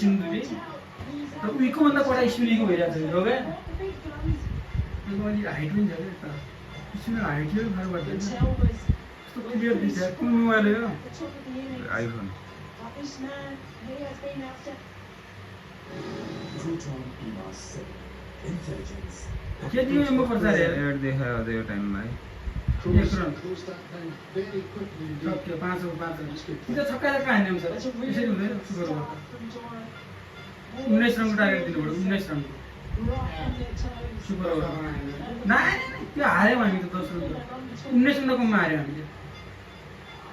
सिन्धुली र उहीको भन्दा कडा स्पिनिङको भइरहेको छ हो क्या त्यसको अलि हाइट पनि छ क्या स्पिनर हाइटले पनि फरक पर्दैन कस्तो क्लियर दिन्छ कुन मोबाइल हो आइफोन के दियो म पर्छ रे एड देखायो त्यो टाइममा है एक रन सक्यो 5 त्यो छक्का कहाँ हान्ने हुन्छ यसरी हुँदैन सुपर ओभर 19 रनको टार्गेट दिनु पर्यो 19 रनको सुपर ओभर नाइ त्यो हार्यौँ हामी त 10 रनको 19 रनको हार्यौँ हामीले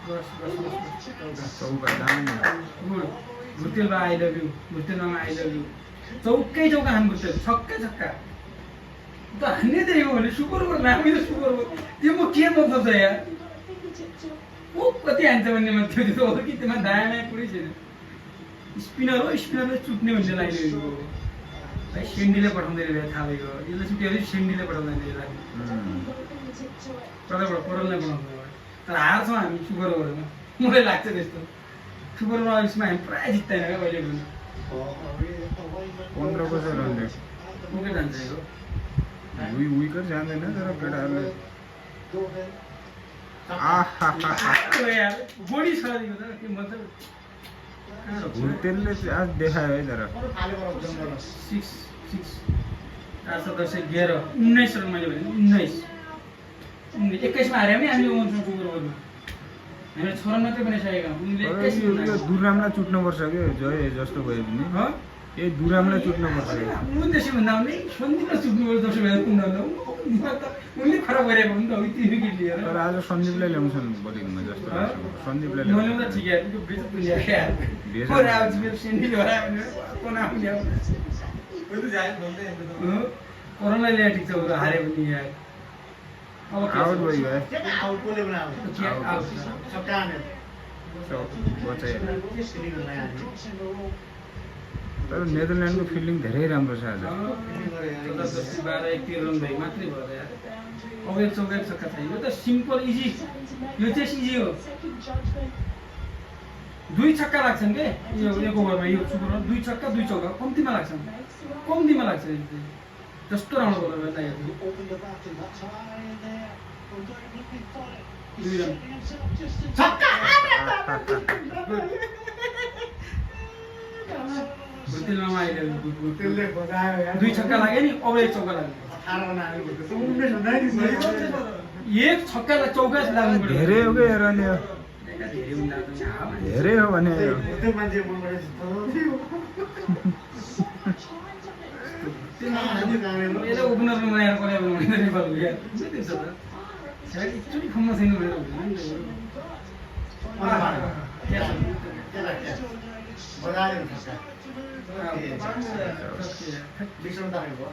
बस चौका दामी गुड भुतेलमा आई लभ यु भुतेलमा आई लभ यु चौकै चौका हान भुतेल छक्का छक्का त हान्ने त हो भने सुपर ओभर हामी त सुपर ओभर त्यो म के मतलब छ यार ओ कति हान्छ भन्ने मात्रै त्यो हो कि त्यसमा दायाँ कुरै छैन स्पिनर हो स्पिनरले चुट्ने भन्ने लागिरहेको भाइ सेन्डीले पठाउँदै रहेछ थाहा भएको यसले छुट्यो सेन्डीले पठाउँदैन यसलाई कताबाट कोरललाई पठाउँछ तर हार्छौँ हामी सुपर ओभरमा मलाई लाग्छ त्यस्तो सुपर ओभर यसमा हामी प्रायः जित्दैन क्या कहिले पनि 15 को चाहिँ रन रेट पुगेर जान्छ यो विकेट जाँदैन तर केटाहरूले बढी छ के मतलब भुतेलले आज देखायो है तर 6 11 19 रन मैले भने 19 मा हार्यौँ नि हामीले सुपर ओभरमा हामीले 94 मात्रै बनाइसकेका हौँ उनले 21 यो दुरामलाई चुट्नुपर्छ के जय जस्तो भए पनि ए दुरामलाई चुट्नुपर्छ म त्यसै भन्दा पनि सन्दीपलाई चुट्नुपर्छ जस्तो भएर उनले खराब गरेको हो नि त त्यो विकेट लिएर तर आज सन्दीपलाई ल्याउँछन् बोलिङमा जस्तो लाग्छ सन्दीपलाई मैले त ठिकै हो त्यो बेच पुग्यो यार और आज मेरो सेन्डी हरायो भने कोन आउने ल्याउ कोही त जाय भन्दै कोरोना ल्याए ठिक छ उता हारे पनि यार अब आउट भयो है आउट कोले बनायो आउट छक्का हान्यो बचाए तर नेदरल्यान्डको फिल्डिङ धेरै राम्रो छ आज 12-13 रन भए मात्रै भयो यार अवेर चौका छक्का छ यो त सिम्पल इजी यो चाहिँ इजी हो 2 छक्का लाग्छन् के यो एक ओभरमा यो सुपरमा 2 छक्का 2 चौका कम्तीमा लाग्छन् कम्तीमा लाग्छ जस्तो राम्रो बोलर लाग्यो 2 रन छक्का भुतेलमा आइले त्यसले बजायो यार 2 छक्का लाग्यो नि अवेर चौका लाग्यो 18 रन हाल्यो त 19 हुँदैन नि एक छक्कालाई चौका लाग्नु पर्यो धेरै हो के रन यो धेरै हुँदा त धेरै हो भने यो त्यो मान्छे मनबाट यसले ओपनरमा बनाएर कसले बनाउँदैन नेपालको यार के त्यस्तो त सायद एकचोटि फर्ममा छैन भनेर हुँदैन नि बजायो छक्का बिसौँ तारेको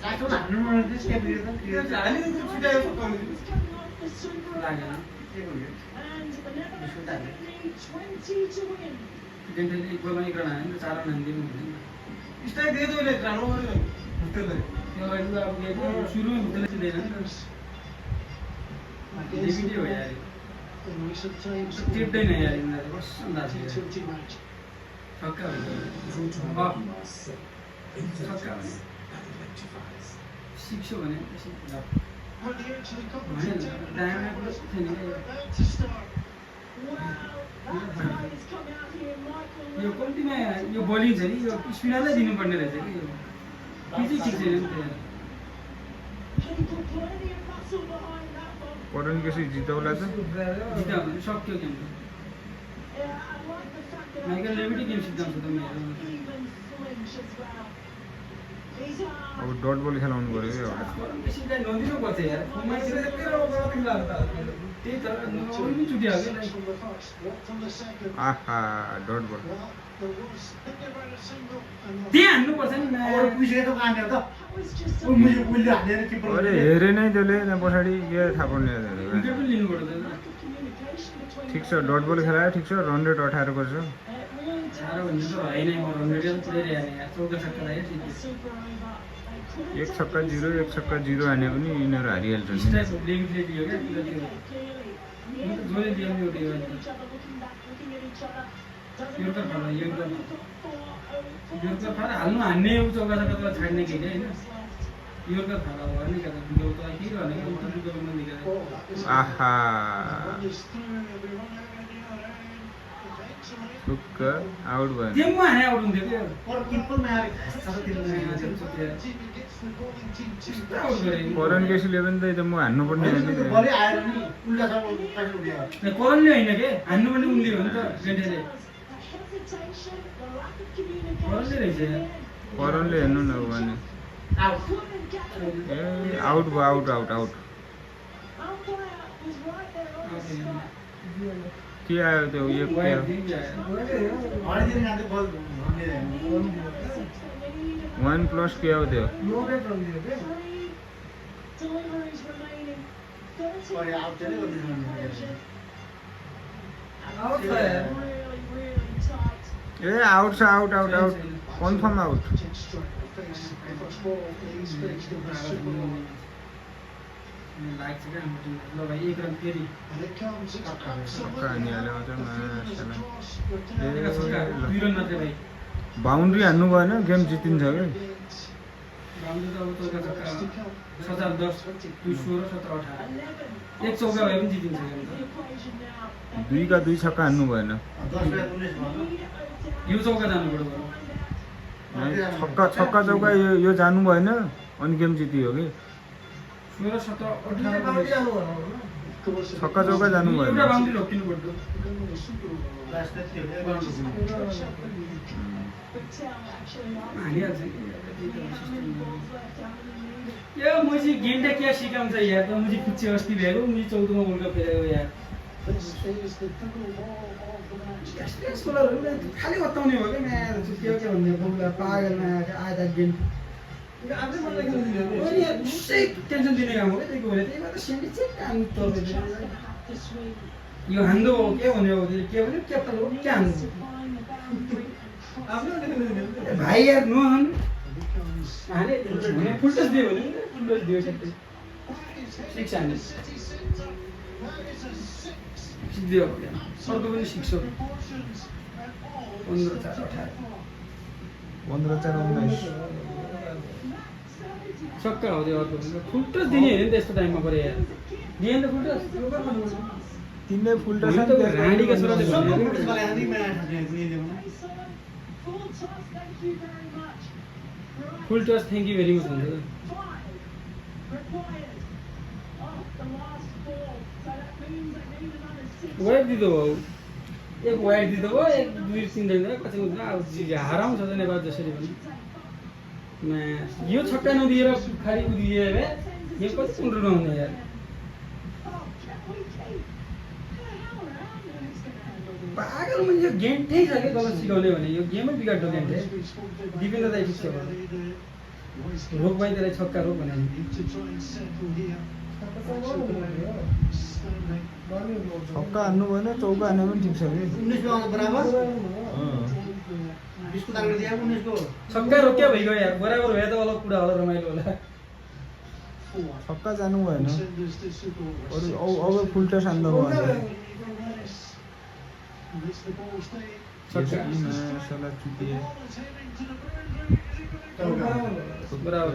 काठो हान्नु मन त्यसले बिर्यो त हानि त छुटायो लागेन के भयो बिसौँ तारे डेन्टली एक बलमा 1 रन हान्यो नि त 4 रन हान्दिनु हुँदैन स्ट्राइक दिए त उसले राम्रो गर्यो भुतेलले त्यो अहिले त अब सुरुमै भुतेलले दिँदैन नि त डेबिटै हो यार टिप्दैन यार यिनीहरू बस अन्दाज छक्का छक्का सिक्सो भने यो कम्तीमा यो बलिङ छ नि यो स्पिनरलाई दिनुपर्ने रहेछ कि यो चाहिँ ठिक छैन नि पढ्नु कसरी जिताउला त जिताउनु सक्यो गेम माइकल लेभिटी गेम जिताउँछ त मेरो अब डट बल खेलाउनु पर्यो कि एउटा बेसी चाहिँ नदिनु पर्छ यार मान्छेले त्यति राम्रो लाग्छ त्यही त नौरी पनि छुट्यो हो कि आहा डट बल त्यहाँ हान्नुपर्छ नि अरू पुइसके त कान्यो त उ मुझे पुलले हालेर किपर अरे हेरे नै त्यसले त्यहाँ पछाडि के थाहा पर्ने विकेट पनि लिनुपर्छ ठिक छ डट बल खेलायो ठिक छ रन रेट 18 को छ साह्रो भन्ने त होइन म रनरेट पुरै हाने यार 14 छक्का लाग्यो एक छक्का 0 हाने पनि यिनीहरू हारिहाल्छन् स्ट्राइक लेग दियो क्या जसले दियो नि योर्कर फाला हाल्नु हान्ने ऊ चौका छक्का त छाड्ने के हैन योर्कर फाला हो नि कता बिलो त के गर्ने के उल्टा दुको मन दिका आहा टुक्क आउट भयो गेममा हाने आउट हुन्थ्यो के पर किपरमा आए साथै आउट गरे करन केसीले पनि त म हान्नु पर्ने हो नि बलि आएर नि उल्टा छ पैसा उड्यो कोरनले हैन के हान्नु पनि उनले हो नि त गेन्डेले कोरनले रहेछ यार करनले हेर्नु न भने आउट ए आउट भयो आउट के आयो त्यो एक के आयो? अनि दिन गाते बल भन्ने 1 प्लस के आयो त्यो पर आउट चाहिँ गर्दिनु ए आउट छ आउट कन्फर्म आउट लाग्छ के ल भाइ एक रन फेरि छक्का हानिहाल्यो चाहिँ मासला एका छक्का दुई रन मात्रै भाइ बाउन्ड्री हान्नु भएन गेम जितिन्छ कि बाउन्ड्री त अब चौका छक्का 7-10 2-16 17-18 एक चौका भए पनि जितिन्छ गेम त 2 का 2 छक्का हान्नु भएन 10 19 भयो यो चौका जानु पर्यो छक्का चौका यो जानु भएन अनि गेम जितियो कि 16-17-18 छक्का चौका जानु भएन एउटा बाउन्ड्री रोकिनु पर्यो लास्ट थियो हानिहाल्छ यो मुझे गेमटा क्या सिकाउँछ यार त मुझे पुच्छे अस्ति भएको मुझे 14मा वर्ल्ड कप खेलेको यार खाली बताउने हो क्या म्याच के भन्ने बोला पागल म्याच आधा गेम आजै मलाई खेल्न दिनु यार उसै टेन्सन दिने काम हो क्या त्यही भएर त्यही भएर सेन्डी चाहिँ काम तर्दै यो हान्दो हो के भन्यो हो के भन्यो क्याप्टन हो के हान्दो भाइ यार नहन हाने फुल टच दियो भने फुल टच दियो सबै 6 हाने दियो अर्को पनि 6 हो 15-4-18 15-4-19 सक्का हो त्यो अर्को फुल टच दिने हैन नि त्यस्तो टाइममा परे यार दिएन त फुल टच तिनले फुल टच रानीका छोराले भन्यो full touch thank you very much हुन्छ वाइड दिँदो हो एक वाइड दिँदो हो एक 2-3 दिन कति हुन्छ अब हराउँछ त नेपाल जसरी पनि यो छक्का नदिएर खाली उदिए भए यो कति कुरो नहुने यार पागल मैले यो गेम त्यही छ कि गलत सिकाउने भने यो गेमै बिगाड्दो गेम थियो दिपेन्द्र दाइ फिक्स भयो रोक भाइ त्यसलाई छक्का रोक भने छक्का हान्नु भएन चौका हान्नु पनि ठिक छ कि 19 मा बराबर 20 को तागत दिया 19 को छक्का रोक्या भइगयो यार बराबर भए त अलग कुरा होला रमाइलो होला छक्का जानु भएन अब फुल टच हान्नु भएन छक्का साला चुतिए बराबर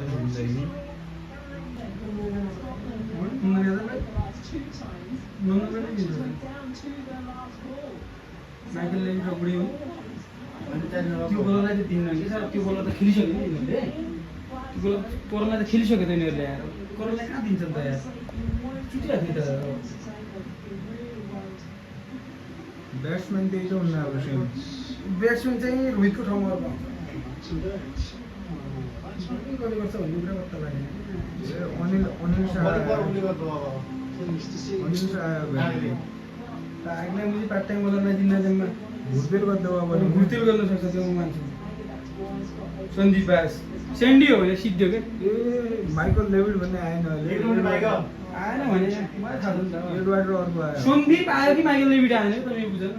माइकल लेन बुढी हो त्यो बोललाई त दिन्न कि सर त्यो बोल त खेलिसक्यो नि यिनीहरूले त्यो बोल कोरोना त खेलिसक्यो त यिनीहरूले यार कोरोना कहाँ दिन्छ त यार छुटिहाल्छ नि त ब्याट्सम्यान त्यही त हुन्न अब सेम ब्याट्सम्यान चाहिँ रोहितको ठाउँमा गर्नुपर्छ भन्ने कुरा पत्ता लागेन अनिल शाह लाग्ने मुझे पार्ट टाइम बोलर नहीं दिना जम्मा घुर्तेल गर्दा अब घुर्तेल गर्न सक्छ त्यो मान्छे सन्दीप बास सेन्डी हो भने सिद्धो के ए माइकल लेभिड भन्ने आएन अहिले आएन भने मलाई थाहा छ नि त एडवार्ड र अर्को आयो सन्दीप आयो कि माइकल लेभिड आएन तपाईँ बुझ्नु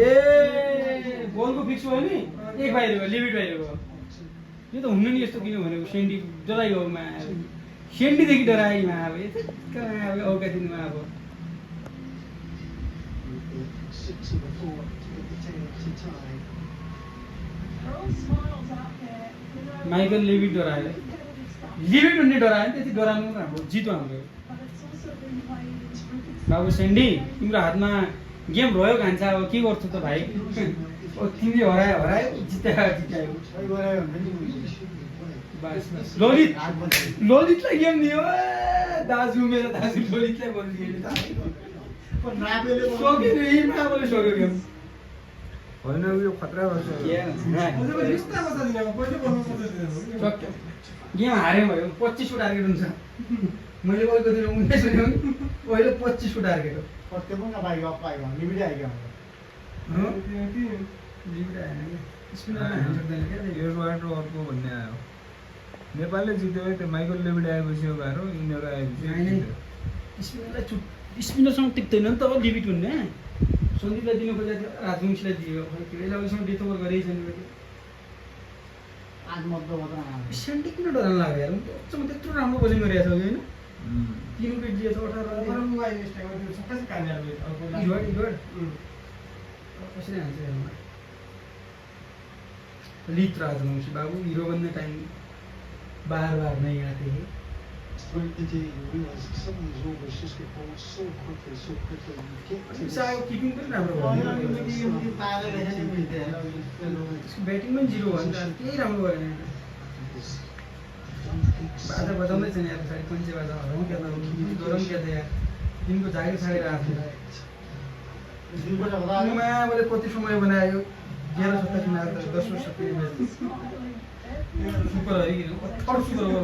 ए बलको फिक्स भयो नि एक बाहिर भयो लेभिड बाहिर भयो यो त हुन्न नि यस्तो किन भनेको सेन्डी डराइगयो सेन्डीदेखि डराइमा अब औका दिनमा अब माइकल लेभिट डरायो लेभिट भन्ने डरायो नि त्यति डराउनु पनि हाम्रो जितो हाम्रो बाबु सेन्डी तिम्रो हातमा गेम रह्यो खान्छ अब के गर्छु त भाइ तिमीले हरायो जितायो बस ललितलाई गेम दियो दाजु मेरो दाजु ललितलाई बोलिदियो सक्यो गेम होइन यो खतरा गर्छ गेम हार्यो भयो 25 को टार्गेट हुन्छ मैले कहिले दिन 19 हुने अहिले 25 को टार्गेट हो योबाट अर्को भन्ने आयो नेपालले जित्यो है त्यो माइकल लेभिड आएपछि यो गाह्रो यिनीहरू आएपछि स्पिनरसँग टिक्दैन नि त अब लिमिट हुने सन्दीपलाई दिनु खोजेको थियो राजवंशीलाई दियो त्यसलाई अहिलेसम्म डेथ ओभर गरेकै छैन सेन्टी किन डराउनु लाग्यो यार त्यत्रो राम्रो बोलिङ गरिरहेको छ होइन 3 विकेट दिएछ 18 कसरी हान्छ लित राजवंशी बाबू हिरो बन्ने टाइम बार नहीं आते हैं किपिङ पनि राम्रो ब्याटिङ पनि 0 हो नि त केही राम्रो गरेन बाजा बजाउँदै छैन यार पछाडि पञ्चे बाजा हराउँ क्या त गरौँ क्या त यार दिनको जागिर छाडेर आएको मैले कति समय बनायो 11-17 मिनट 10 वर्ष सुपर हरिकिन कत्रो सुपर हो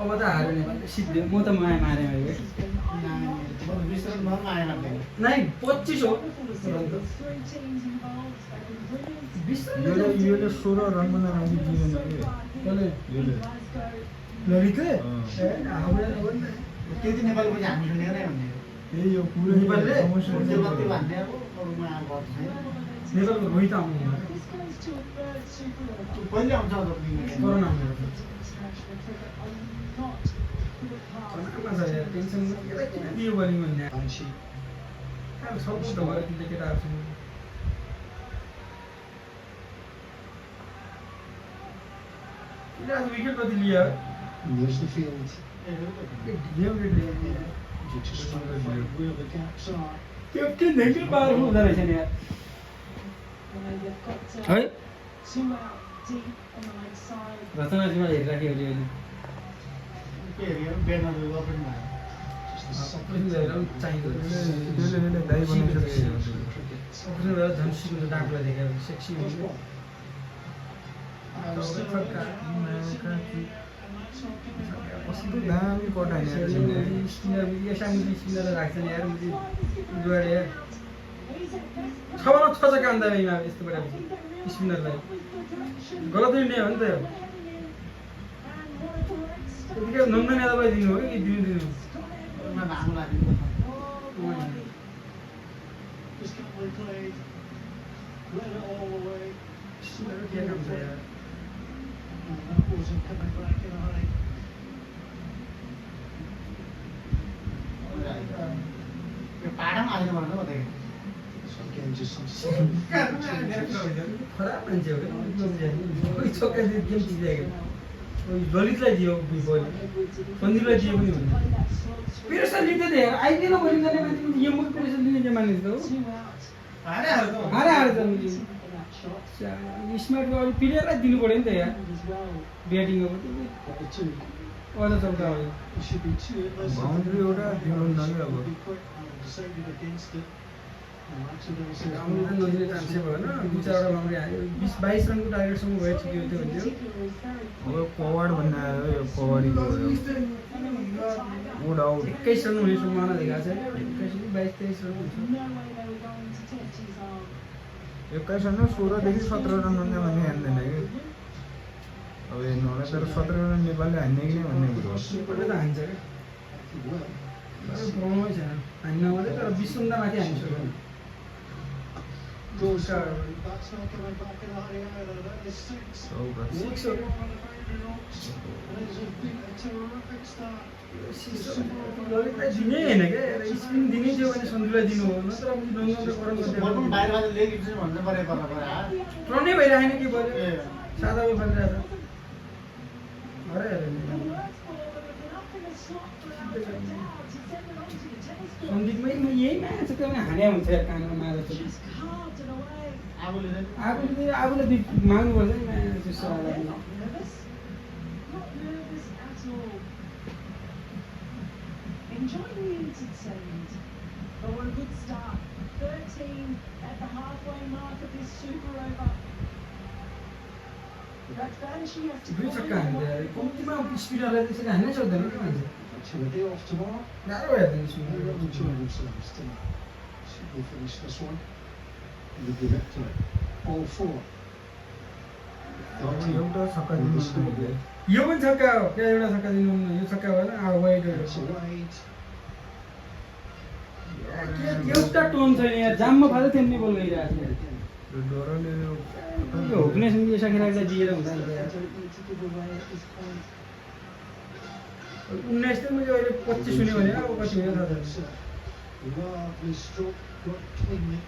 अब त हार्यो नेपाल सिद्धे म त माया मारे भयो नै 25 हो योले 16 रन बनाएर अघि दिएन के ललित त्यति नेपालको चाहिँ हामी सुनेर नै भन्ने त्यही हो पुरै नेपालले समस्या भन्ने अरूमा नेपालको रोहित आउनु कहिले आउँछ कोरोना टेन्सन किन दियो भने भन्ने सपोर्ट भयो तिमीले केटाहरूसँग आज विकेट कति लियो क्याप्टेन धेरै पावरफुल हुँदो रहेछ नि यार है रचनाजीमा हेरिराख्यो अहिले त्यसले दाइ बनाइसकेको झन् सिक्नु डाक्लाई देखेर सेक्सी हुन्छ दामी कटाइने स्पिनर राख्छ नि यार जोडे 6 छक्का अन्दा यस्तो गरेपछि स्पिनरलाई गलत नै हो नि त त्यतिकै नन्दन यादवलाई दिनु हो कि दिनु के काम छ यार पाडम आलेर भन्नु बताए खराब मान्छे हो क्या छक्का गेम जितेको ललितलाई दियो बल सन्दीपलाई दियो पनि भन्ने प्रेसर लिँदै थियो यार आइपिएलमा बोलिङ गर्ने मान्छे यमको प्रेसर लिने चाहिँ मानिस त हो हारे त स्मार्टको अरू प्लेयरलाई दिनु पऱ्यो नि त यार ब्याटिङमा पनि अझ चौका हो बाउन्ड्री एउटा दिनु न कि अब नदिने चान्सै भएन 2-4वटा बाउन्ड्री हाल्यो 20-22 रनको टार्गेटसम्म गयो ठिकै हुन्थ्यो भन्थ्यो अब पवाड भन्ने आयो यो पवाडीको ओड आउट 21 रन हुने सम्भावना देखाएको छ 22-23 रन हुन्छ 21 रन 16 देखि 17 रन भन्ने भन्ने हान्दैन कि अब हेर्नु होला तर 17 रन नेपालले हान्ने कि भन्ने कुरो नेपालले त हान्छ क्या प्रब्लमै छैन हान्न मात्रै तर 20 रनदा माथि हानिसक्यो चौका सिक्स हो ललितलाई दिनै होइन क्या स्पिन दिनै थियो भने सन्जुलाई दिनु हो नत्र अब डङ्गाउँदै बलमा बाहिर बाहिर लेग इट्स भन्नु पर्यो रनै भइरहेन कि पऱ्यो सादा बल फलिरहेको सन्दीपमै म यही माछा त्यो हान्या हुन्छ यार कानमा मारेर आफूले माग्नुपर्छ नि त्यस्तो Enjoying the entertainment. But what a good start. 13 at the halfway mark of this super over. That's bad as she has to दुई छक्का हान्दै कम्तीमा स्पिडरलाई त्यसरी हान्नै सक्दैन क्या मान्छे To the day off tomorrow. गाह्रो भइहाल्छ नि They're स्पिडर up to 200 service tonight. Should we finish this one? We'll give it to all four. एउटा छक्का दिनु सक्यो यो पनि छक्का हो क्या एउटा छक्का दिनु यो छक्का भएन अब वाइड It's a wide. एउटा टोन छैन यार जाममा फाल्दै तेम्ने बल गइरहेको छ यो डरले यो हुक्नेसँग यो सकिरहेको दिएर हुन्छ नि यार 19 त मैले अहिले 25 हुने भने अब कति हुने थाहा छैन Lovely stroke, got cleanly.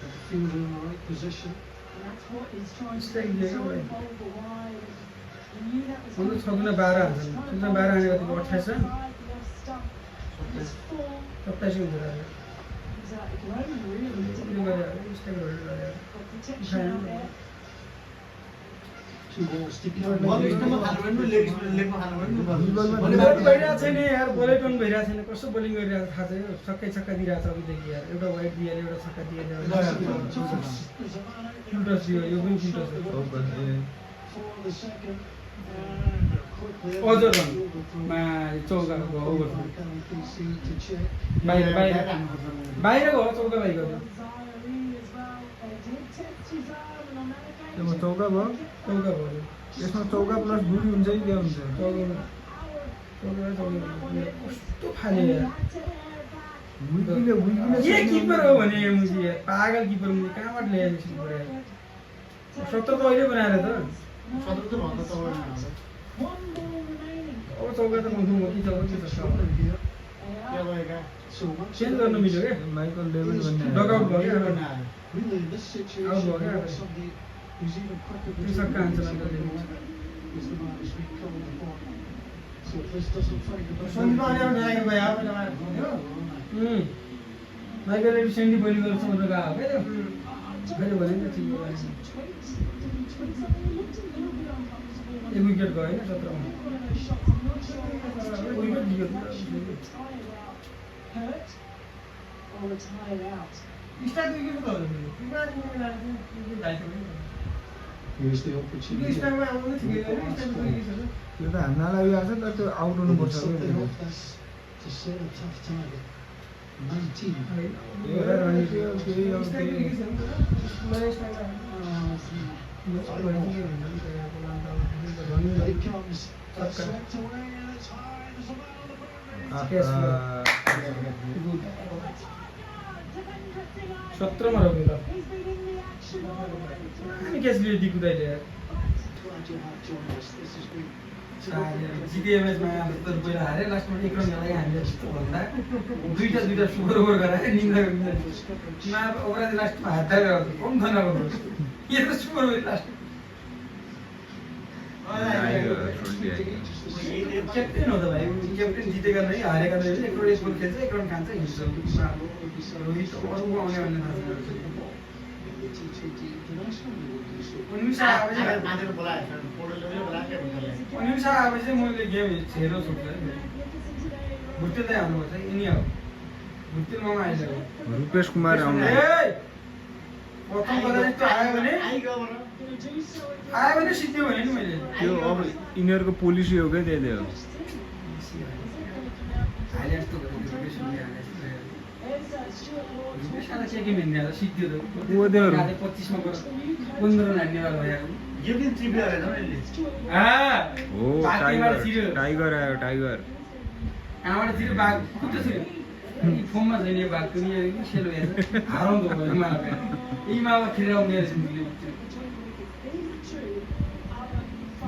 Got the fielder in the right position. And that's what he's trying to Stay do. there, So right. involved the wide. He knew that was अन्त coming. 6 12 हाल्छ 6 12 हानेको त 28 run Side, the off stump. His form 27 हुन्छ र is it can only really यो गरे step गरे got protection out there. 2 balls sticking Well, on ball the स्टम्पमा खानु पनि लेगमा खानु पनि बल भइरहेको छैन यार बोलै टोन भइरहेको छैन कस्तो बोलिङ गरिरहेको थाहा छैन छक्कै छक्का दिइरहेको छ अघिदेखि यार एउटा वाइड दिएर एउटा छक्का दिएर फिल्टर्स दियो यो पनि फिल्टर्स हो चौका for the second. अझ रन मा चौका ओभर बाहिर बाहिर बाहिरको हो चौका बाहिरको हो त्यो चौका भयो चौका भयो यसमा चौका प्लस दुरी हुन्छ कि क्या हुन्छ कस्तो फाल्यो यार विकीले के किपर हो भने मुजी यार पागल किपर मुजी कहाँबाट ल्याएको किपर यार 70 त अहिले बनाएर त 17 त भन्दा त अब चौका त मुखु मुखी चौका के छ के भएका चेन्ज गर्नु मिल्यो क्या माइकल डेभिड भन्ने डकआउट भयो क्या Really, in this situation, Out, you okay. want somebody who's even quicker Two between seconds, the and then is the man who's been called upon. So if this doesn't find a Sandeep अनि एउटा लाग्यो भाइ अब माइकलले Sandy bowling गर्छ भनेर गएको क्या त्यो मैले भने नि ठिक भयो एक विकेट गयो होइन 17 मा विकेट दियो Hurt or retired out. Start wicket त हो Here's the यो opportunity. स्टार्टमा आउनु ठिकै हो स्टार्ट विकेट त्यो त हान्न लागिरहेको छ तर त्यो आउट हुनुपर्छ Something क्या off this to set a tough target. 19. It comes. That's swept away and it's high. There's a man on the movement. 17 मा रोक्यो ल अनि क्याच लियो दिकुदाइले यार Glad you have joined us. This has been जिटिए म्याचमा त पहिला हारे लास्टमा एक रन गरायो हामीले जस्तो भन्दा दुईटा सुपर ओभर गरायो निन्दा मा ओभर लास्टमा हात हालेर कम थना गर्नु यो त सुपर ओभर लास्ट क्याप्टेन हो त भाइ क्याप्टेन जितेका नै हारेका नै एक रन खेल्छ एक रन खान्छ हिँड्छ रोहित अरू आउने भन्ने the T20 International. You will do so. मान्छेको बोलायो पोर्टलले बोलाएको निमिषा आएपछि चाहिँ मैले गेम हेरेर छोड्छु भुटेल चाहिँ हाल्नुपर्छ यिनी हो भुटेल मामा आइसक्यो रुपेश कुमार आउनु प्रथम पद यस्तो आयो भने सिद्धि भने नि मैले त्यो अब यिनीहरूको पोलिसी हो क्या त्यही हो हाले जस्तो के मिल्ने सिद्धि वो देऊ 25 मा गएर 15 रन हान्नेवाला भयो यो दिन त्रिपुरा रहेछ यसले हो टाइगर आयो टाइगर आमाबाट छिरो बाघ कुद्छ छिरो फोनमा छैन यो भाग पनि यो सेलो हेर्छ हराउँदो भयो मामा यी मामा खेलाउने रहेछ मुले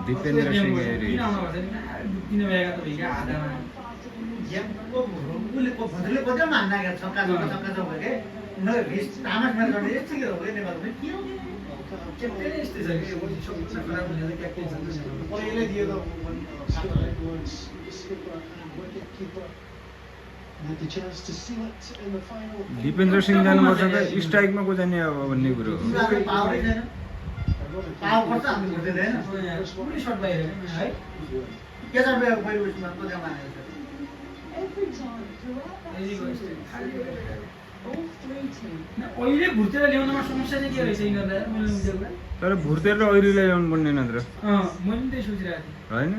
दिपेन्द्र सिंह किन आउनु पर्छ नि किन भएका त भएका आधामा भद्रले कति मान्ना क्या छक्का छ भने उनीहरूले भेस्ट तामास म्याच गर्ने यस्तै हो कि नेपालमा के हो क्याप्टेन यस्तै छ कि वो सबभन्दा खराब हुने त क्याप्टेन छ पहिले दियो त skipper and wicket-keeper had the chance to seal it in the final. Dipendra Singh जानुपर्छ त स्ट्राइकमा को जाने अब भन्ने कुरो हो उनीहरूको पावरै छैन पावर पर्छ हामी बुझ्दैन पुरै सर्ट बाहिर है के छ बे पहिलो उसमा को जमा आएको Every time throughout that season, all three teams अहिले भुटेर ल्याउनमा समस्या चाहिँ के रहेछ यिनीहरूलाई मैले बुझेको तर भुर्तेर र ऐरीलाई ल्याउनु पर्ने नत्र मैले पनि त्यही सोचिरहेको थिएँ होइन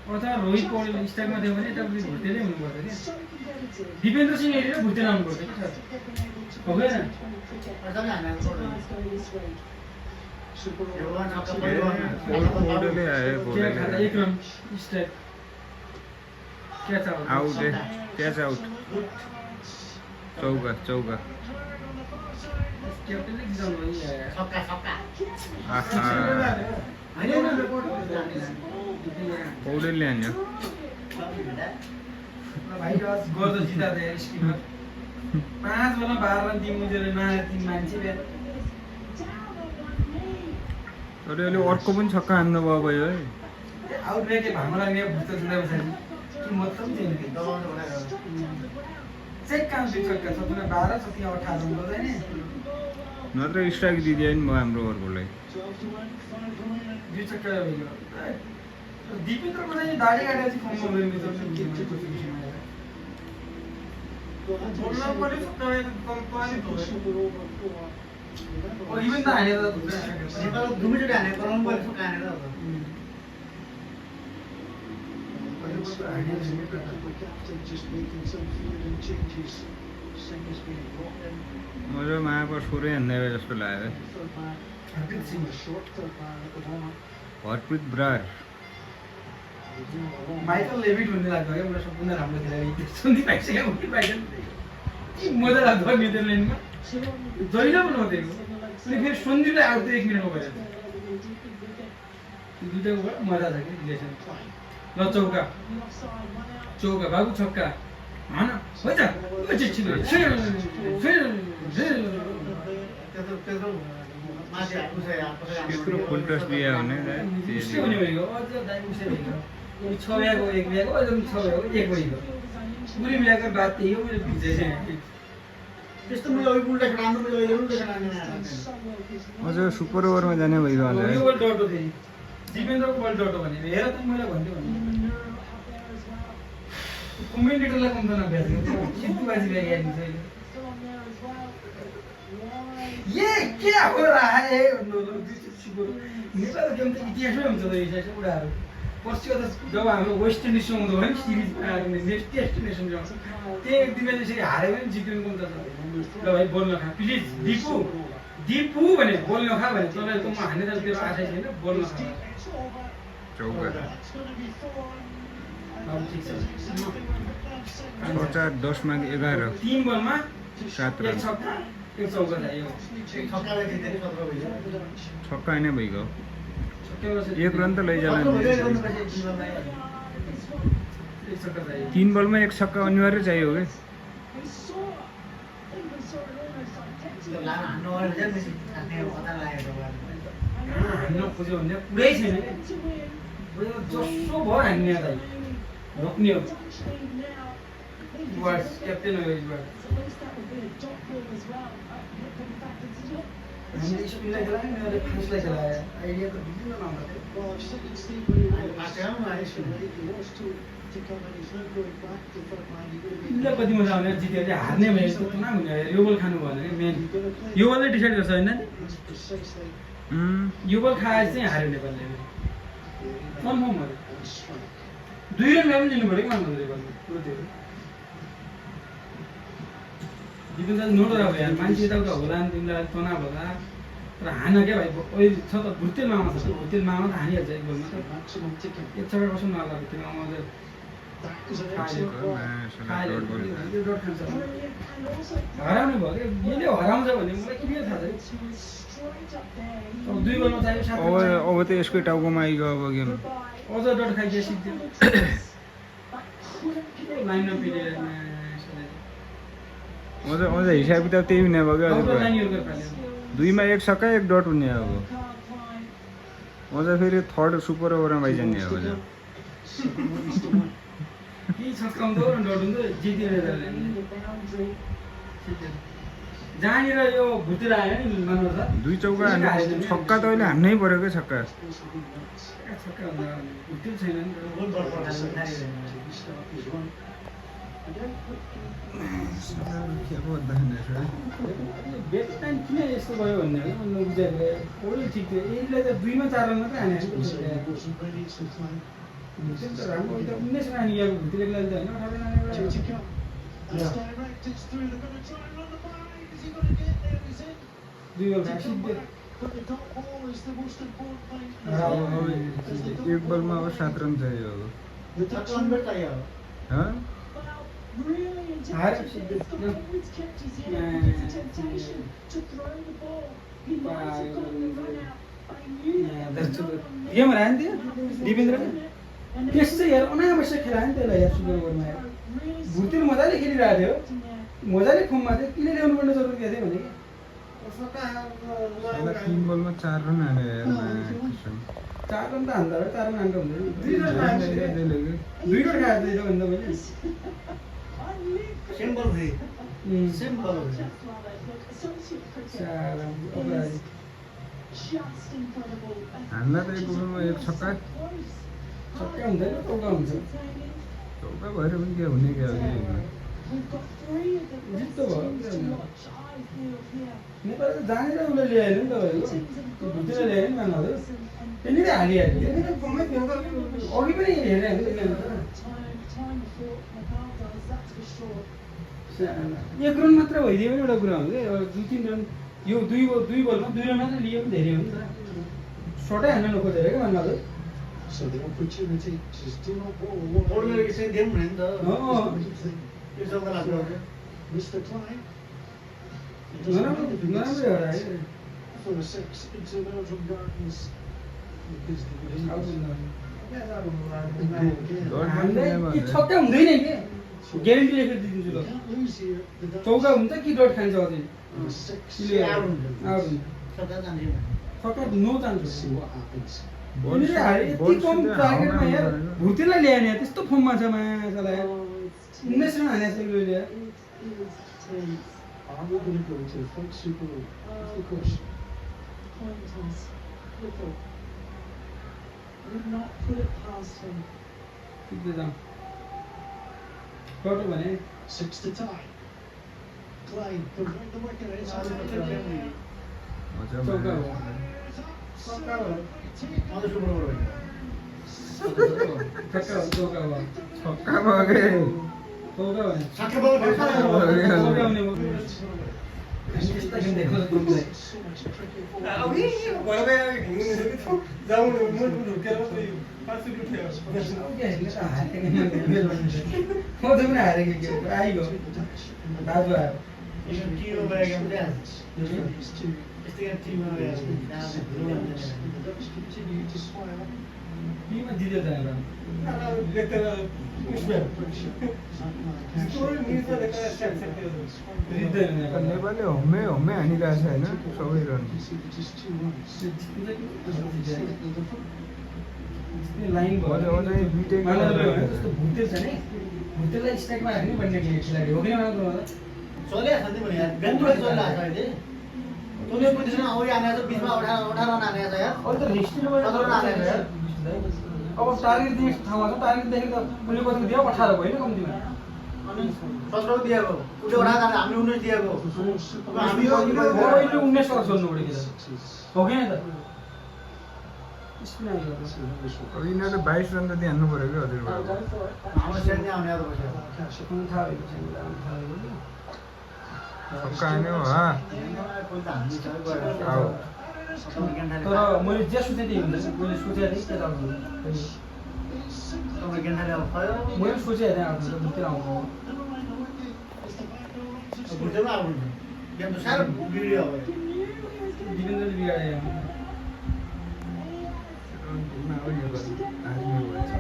अथवा रोहित पौडेल स्ट्राइकमा थियो भने यता भुटेरै हुनुपर्छ क्या so competitive. दिपेन्द्र सिंह हेरेर भुटेर आउनुपर्छ कि सर हो गएन अझै हामीहरू Glasgow this week. Super यो over. छक्का पौडेलै आयो के पौडेलै खाता आयो। एक run strike catch out catch out चौका चौका क्याप्टेनले जिताउनु भयो नि छक्का आहा पौडेलले हान्यो भाइ गर्दा जिता त स्किमर 5 बलमा 12 रन टिम मुजेर नआएर 3 मान्छे बिहान तर अहिले अर्को पनि छक्का हान्नु भयो है आउट ब्याकले भाँगो लाग्ने भुत्ता जुदा पछाडि के मतलब छैन कि दबाउनु भनेर चेक काम दुई छक्का सबैले 12 सकियो 18 रन गर्दैन नत्र स्ट्राइक दिदियो नि म हाम्रो ओभरकोलाई 12 to 1, 5 remaining. दुई छक्का भयो दिपेन्द्रको चाहिँ दाढी काटेपछि फर्ममा गयो मित्र Well, that's what बोल्न पनि छक्का कम्पनी भयो super over for. ओ इभन त हानेर त भुत्ता नेपाल दुईचोटि हाने गराउनु पर्यो छक्का हानेर The captain just making some feeling changes. Singh has been brought in. मजा माको सुरै हान्दै भयो जस्तो लाग्यो Third man. Harpreet Singh. The short third man at the moment. Harpreet Brar They do a lot. Michael Levitt भन्ने लाग्छ क्या मलाई सबभन्दा राम्रो खेलाडी सुन्दै पाइसक्यो उनी पाइसक्यो के मजा लाग्छ नेदरल्यान्डमा जहिले पनि हुँदैन अनि फेरि सन्जीवलाई आउट 1 मिनेटमा भयो दुईटाको भयो मजा छ कि रिलेसन ल चौका चौका बाबु छक्का हैन होइ त त्यत्रो माथि त्यत्रो फुल टस दियो भने के हुने भयो अझ दाइ उसे भयो यो 6 ब्यागको 1 ब्याग अझ 6 ब्यागको 1 भयो पुरै मिलाएको बात त्यही हो मैले बुझ्दै छैन त्यस्तो मैले अघि उल्टा राम्रो मैले अहिले उल्टा खेलाउने अझ सुपर ओभरमा जाने भइगयो होला यो है बल डटो थिएँ दिपेन्द्रको बल डटो भने हेर त मैले भन्थेँ भने कमेन्टेटरलाई कम त नभ्यास सिद्धुबाजी ब्याग हेर्नु छ ये क्या हो रहा है नेपालको गेम त इतिहासमै हुन्छ त यो उडाहरू पर्सिको त जब हाम्रो वेस्ट इन्डिजसँग हुँदो भयो नि सिरिजमा नेक्स्ट डेस्टिनेसन जाउँछ त्यही एक दिन यसरी हार्यो भने जित्नु पनि त ल भाइ बोल्न खा प्लिज दिपु दिपु भने बोल्न खा भने तपाईँको म हान्ने त मेरो आशै छैन बोल्न खा चौका अब ठिक छ 4-10 मा 11 3 बलमा 7 एक रन छक्का एक चौका चाहियो छक्काले जितेर 17 भयो छक्का नै भइगयो छक्का 1 रन त लैजाला एक छक्का चाहियो 3 बलमा 1 छक्का अनिवार्य चाहियो के हान्न खोज्यो भने पुरै छैन जसो भयो हान्ने दाइ रोक्ने हो क्याप्टेन हो हामीले स्पिनलाई खेलायो उनीहरूले फास्टलाई खेलायो आइडिया त बुझ्नु नहुँदा Well, I've seen Steve when he was he was to come in. He's not going back to third man. He's going to be. यिनलाई कति मजा आउने जितेर चाहिँ हार्ने भयो यस्तो तनाव हुने यो बल खानु भएन कि मेन यो बलले डिसाइड गर्छ होइन That's precisely यो बल खाए चाहिँ हार्यो नेपालले कन्फर्म भयो on strike. 2 रन भए पनि लिनु पऱ्यो कि अन्त नेपालले दिपेन्द्र नोट अब यार मान्छे यताउता होला नि तिमीलाई तनाव होला तर हान क्या भाइ अहिले छ त भुटेल मामा छ भुटेल मामा त हानिहाल्छ एक बलमा त Maximum ticking. एक छक्का कसो नहाल्दा भुटेल मामा चाहिँ That is an Hi, excellent ball. खायो, यो डट खान्छ Brilliant, and also हराउने भयो क्या यसले हराउँछ भने मलाई के थाहा छ to straight up there. अब 2 बलमा चाहियो 7 अब त यसकै टाउकोमा आइगयो अब गेम अझ डट खाइदिए सिक्थ्यो लाइनमा पिरेर अझ हिसाब किताब त्यही हुने भयो क्या आउट अझ लाइन योर फाल्यो 2मा 1 छक्का 1 डट हुने अब अझ फेरि थर्ड सुपर ओभरमा आइजाने अब के छक्काउँदो र डट हुँदो जितेर जहाँनिर यो भुतेर आयो नि मान्नु छ 2 चौका छक्का त अहिले हान्नै पर्यो क्या छक्का छक्का हुँदा भुतेर छैन नि गोल बल पठाएर बेटटाइम किन यस्तो भयो भन्ने हो मैले बुझेको ओल्ड ठिक थियो यसले त 2मा 4 रन मात्रै हाने भुतेर त राम्रो त 19 रन हानिएको भुतेरको लागि त होइन 18 run That's direct, it's through. They're going to try and run the ball. Is he going to get there? Is it? 2 ball To come सिद्धि back, but the dot ball is the most important thing. एक बलमा अब 7 run चाहियो अब The touch on अनबेट चाहियो हँ? Really intense. Hard. It's always kept his head up. It's a temptation to throw the ball. He might have gotten the run out, but he knew that was not on net. Game हरायो नि त्यो दिपेन्द्रले And त्यस चाहिँ यार अनावश्यक खेलायो नि त्यसलाई यार सुपर ओभरमा यार really भुतेर मजाले खेलिरहेको थियो there. मजाले फर्ममा थियो किन ल्याउनु पर्ने जरुरत क्या थियो भने साला 3 बलमा 4 रन हान्यो यार कसम 4 रन त हान्दा हो 4 रन हान्दा हुँदैन 2 रन त्यसले हान्दा के 2 रन खाएको थियो भन्दा मैले simple free simple Just love it. Look, associate cricket 4 run is अगाडि just incredible. हान्ला त एक ओभरमा 1 छक्का Close. छक्का हुँदैन चौका हुन्छ Entertaining. चौका भएर पनि के हुने क्या अब We've got 3 of the best Just about, teams to yeah. watch, I feel, here. Nepal त जानेर उसले ल्याएन नि तपाईँको भुतेर ल्यायो नि मानहरू त्यहाँनिर हालिहाल्यो त्यहाँनिर फर्मै थियो अघि पनि हेरेर Time before Nepal does, that's for sure. 1 run मात्र भइदियो भने एउटा कुरा हुन्छ क्या 2-3 रन यो 2 बलमा 2 रन मात्र लियो भने धेरै हो नि त सर्टै हान्न नखोजेर क्या मान्नु So the opportunity just do not bowl. बोल्ने चाहिँ दिउँ भने नि त यो चौका लाग्यो Mr. Klein. नराम्रो हरायो For a 6 into Belgium Gardens. Because they would हामीलाई के छक्का हुँदैन के ग्यारेन्टी लेखेर दिइदिन्छु ल can't lose here. The Dutch चौका हुन्छ कि डट खान्छ अझै on 6. क्लियर आउट हुन्छ छक्का जान्छ छक्का no chance See what happens. यिनीहरूले हारे यति कम टार्गेटमा यार भुतेरलाई ल्याएन यार त्यस्तो फर्ममा छ माछाला यार 19 रन हानेको छ उसले यार Are we going to go to the French Super Bowl? That's the question. Pointers. Little. Would not put it past him. सिक्दै जाउँ टोटो भने 6 to tie. Klein comes right the wicket. It's Ah, on the okay. मजा चौका हो अझ super over भयो छक्का हो चौका हो छक्का भयो के चौका भने छक्का भयो चौका हुने भयो हामी यस्ता खेल देख्न सक्दैनौँ So much cricket for म पनि हारेको के आइगयो दाजु आयो यो टिममा गएको गेम चाहिँ these two. यस्तै गरी टिममा गएको The Dutch continue to smile. टिममा जित्यो जाने जित्दैन नेपालले होमै हानिरहेको छ होइन सबै रन Just 2 runs. लाइन भयो अझै दुइटै जस्तो भुतेर छ नि भुतेरलाई स्ट्राइकमा राख्ने भन्ने खेलाडी हो कि नराम्रो चलिरहेको छ नि भने यार बेन्चमा चलिरहेको छ अहिले तँले पोजिसनमा अगाडि आनेको छ बिचमा 18 रन आनेको छ यार अहिले त हिस्ट्री 17 रन आनेको छ यार अब टार्गेट दिने ठाउँमा छ टार्गेट देखेको त उसले कति दियो 18 भयो नि कम्तीमा अनि 17 दिएको उसले 18 हामीले 19 दिएको अब हामी यो अहिले 19 सर सोध्नु पऱ्यो कि हो कि त स्पिन आइयो अब यिनीहरूले 22 रन जति हान्नु पऱ्यो कि हजुरबाट हाम्रो सेन्ट आउने याद बस्यो थाहा भएको छैन थाहा भएको छक्का हान्यो हा आऊ तर मैले जे सोचेको थिएँ हुन्छ मैले सोचेको थिएँ के त तपाईँ गेन्डाले अब खयो मैले सोचेको थिएँ आउँछ भुटेल आउँछ भुटेलमा आउनुहुन्छ गेन्डो साह्रो बिग्रियो अब दिपेन्द्रले बिगाडे टिममा अब यो गर्नु आर्मी भएछ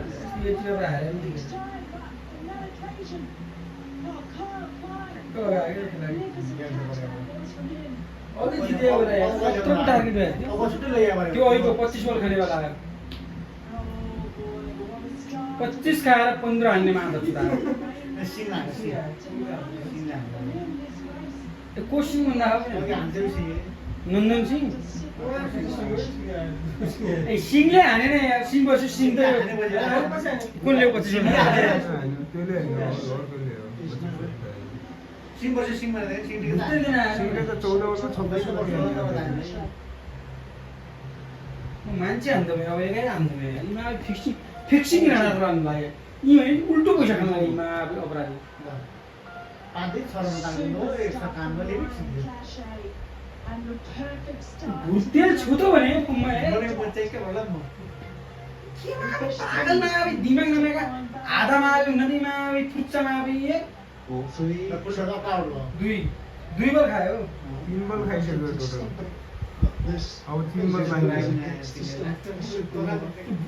यतिखेर हारेर नि अघि जितेको बेला कत्रो टार्गेट भएको थियो अब छुट्टै लैया त्यो अहिलेको 25 बल खानेवाला आयो 25 खाएर 15 हान्ने मान्दा छु सिङ को सिंह भन्दा हान्थ्यो सिङ नन्दन सिंह ए सिंहले हानेन यार सिंह बस्यो सिंह त कुनले 25 बल त्यसले हाने हैन अर्कोले हो सिङ बस्यो सिङ भनेर सिङ टिकट सिंहले त 14 वर्ष 26 वर्ष मान्छे हान्दा भयो अब एकै हान्दा भयो यिनीमा फिक्सिङ राख्नु लाग्यो यी उल्टो पैसा खान लाग्यो यिनीमा अपराधी 5 दिन 6 तारिक हो एक्स्ट्रा काम गर्ने भुटेल छु त भने मैले बच्चा के होला म पागलमा अब दिमाग नमाका आधामा अब नदीमा अब फुच्चामा अब एक पुल्सको पाउड भयो दुई बल खायो 3 बल खाइसक्यो टोटल अब 3 बल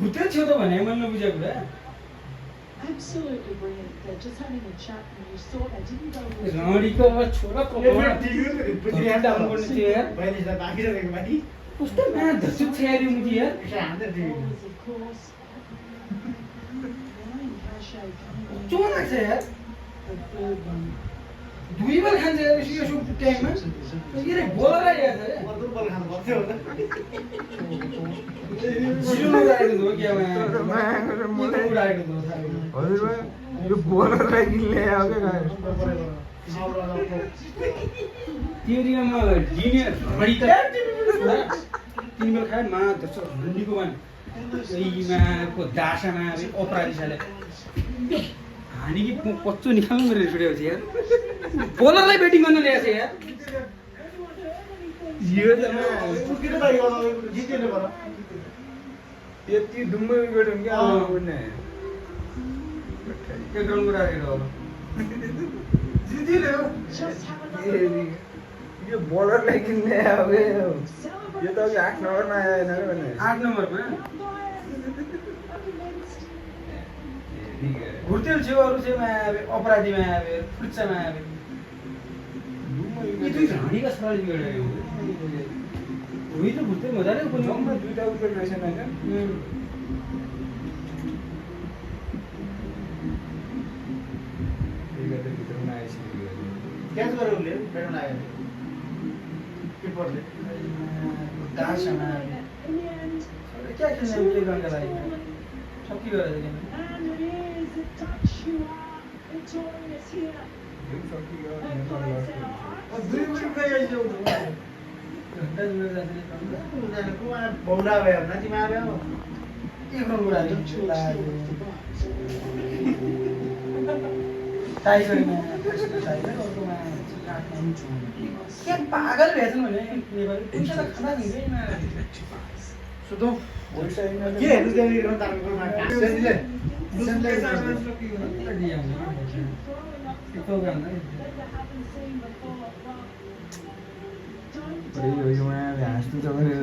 भुटेल छु त भने मैले नबुझेको कुरा Absolutely brilliant. They're just having a chat and you saw they didn't go with रडीको अब छोरा डाउन गर्नु थियो यार बाहिर बाँकी रहेको बानी कस्तो म्याच धर्छु छ्यारी मुजी यार यसो हान्दै bowlers, of course. Ryan Cachet coming in. चो लाग्छ यार The third one. दुई बल खान्छ यार यसो टाइममा के रे बोलर यार मर्दो बल खानु पर्थ्यो होला जिरो उडाएको हो क्या मलाई उडाएको हो हजुर भाइ यो बोलरलाई किन्ने अब के गायो त्यो दिनमा लिने घडी त तिन बेला खायो मा जस्तो हुन्डीको मान यहीमा को दासामा अपराधी साले हानि कि पच्चो निकाल्नु मेरो छुट्यो यार बोलरलाई ब्याटिङ गर्न ल्याएको छ यार यो त किन बाहिर जितेन भन यति डुम्बै विकेट हुन्छ क्या उड्ने एक रनको राखेर होला जितिल्यो Just have ए, another यो बोलरलाई किन्ने अब यो celebrate. त अघि 8 नम्बरमा आएन क्या भने 8 नम्बरमा Against घुर्तेल छेउ अरू छेउमा आयो अपराधीमा आयो फुच्चामा आयो यी दुई घाँडीका सरल बिगड्यो हुई त घुर्तेल मजाले जम्मा 2टा विकेट रहेछन् होइन एघार भित्रमा आइसक्यो क्याच गर्यो उसले ब्याटमा लाग्यो किपरले दासमा in the end. क्या खेल्ने के गर्नका लागि छक्की गरेर खेल्ने And it is the Dutch who are victorious here. यो सकियो They've Nepal got lost their hearts दुई विकेट गइसक्यो घन्टा जुमेर जाने कुमा बौला भयो नातिमा आयो एक रन उडाल्यो Dutch will still have to bat. टाइगरमा टाइगर अर्कोमा के पागल भएछन् भने नेपाली पैसा त खाना दिँदैन सुतौ होल टाइममा के हेर्नु देवी रन तारेकोमा सेन्जले यो हाँस्नु त गरेर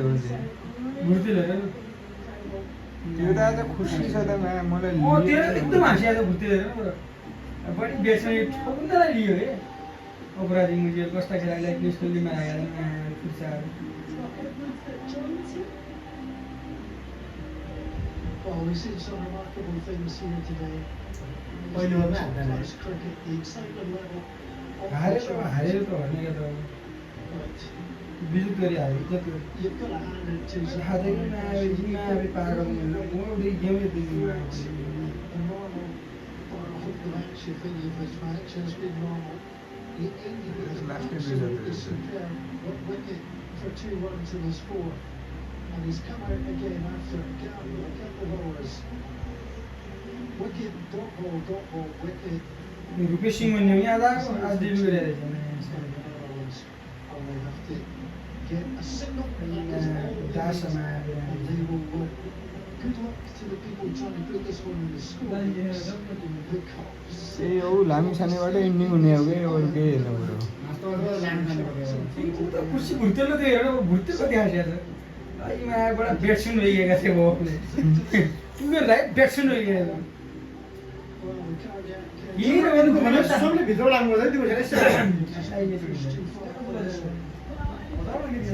त्यो त आज खुसी छ त मलाई एकदम हाँसिआएको भुटेर बढी बेच्ने ठोक्नलाई लियो है अपराधी मुजियो कस्ता खेलाडीलाई नेसनल टिममा आएर खुर्साहरू Well, we've seen some remarkable things here today. Pahilo ma haanda nahi. Class cricket, the excitement level. off the हारेर charts. हारेर त भन्ने त But बिजुत गरी हारे जति you've got to hand it to some हारेको नआए पागल मोडे गेमै दिनु the normal part of the match. You think if this match has been normal, the 80 minutes Last time absolutely result is- superb. Wicket for 2 runs in the score. And he's come out again after a gamble. Look at the bowlers. Wicket, dot ball, wicket. Rupesh Singh भन्ने पनि आज आएको आज debut गरेर Netherlands, or they have to get a single, and that is all they need, and they will Good luck to the people trying to put this one in the score. The cops. त्यही हो लामी छानेबाट ending हुने हो कि अरू केही हेर्नु पऱ्यो कुर्सी भुर्तेलो त्यो हेरेर भुर्तेको देखाएको छ आइमाबाट ब्याट्सम्यान भइगएका थिए वो पुरो राइट ब्याट्सम्यान भइगएको Well, we can't get. यही रहेछ सबले भित्र लाग्नु पर्छ त्यो भएर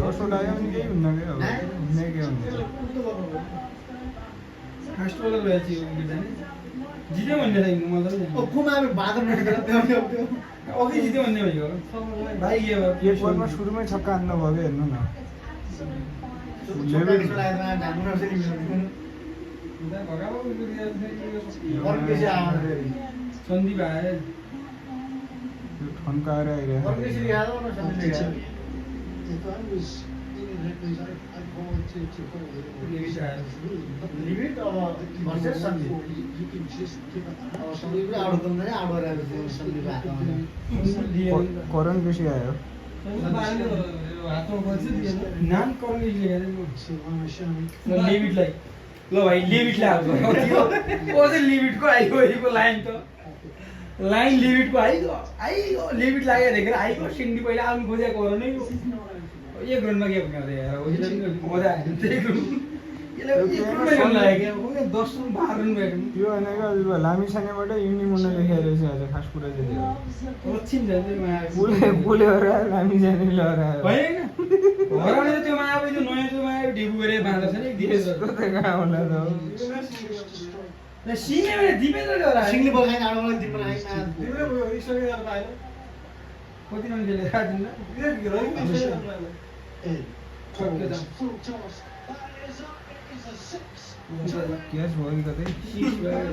सर्ट आयो भने केही हुन्न कि अब हुने के हुन्छ फास्ट बलर भएछ यो गिटार जित्यो भन्ने थियो मतलब ओ कुमा बादल नटेर त्यो अघि जित्यो भन्ने भयो भाइ के भयो एक बलमा सुरुमै छक्का हान्नु भयो कि हेर्नु न सन्दीप आयो यो ठन्काएर आइरहेको If I was in Ripley's, I'd volunteer to hold it. Leave it out. Leave it or versus Sandeep? You can just give it an अब सन्दीप आउट गर्नु नै आउट गरेर सन्दीप हातमा करण बेसी आयो हातमा बज्यो नाम करण लेखेर So I'm showing. लिभ इटलाई ल भाइ लिभ इटलाई आउँछ ओ चाहिँ लिभ इटको आइगयो लाइन त लाइन लिभ इटको आइगयो लिभ इट लागेर देखेर आइगयो सिन्डी पहिला आउनु खोजेको हो नै एक रनमा के भन्ने यार मजा आयो त्यही रन लाग्यो 10 रन 12 रन भयो त्यो होइन कि हजुर लामी छानेबाट इन्डिङ हुन लेखेको रहेछ आज खास कुरा चाहिँ त्यो रक्षिन जान्छ माया बोले हरायो लामी छाने हरायो होइन हराउने त त्यो माया अब त्यो नयाँ त्यो माया डेब्यु गरेर बाँड्दा छ नि दिपेश त्यस्तो त कहाँ होला त र सिंहले भने दिपेन्द्रले हरायो सिंहले बोलाइन आउनलाई दिनमा आइन कति रन खेले थाहा छैन In. Okay, then. Full toss. That is up. It is a 6. Catch भयो कि कतै 6 भयो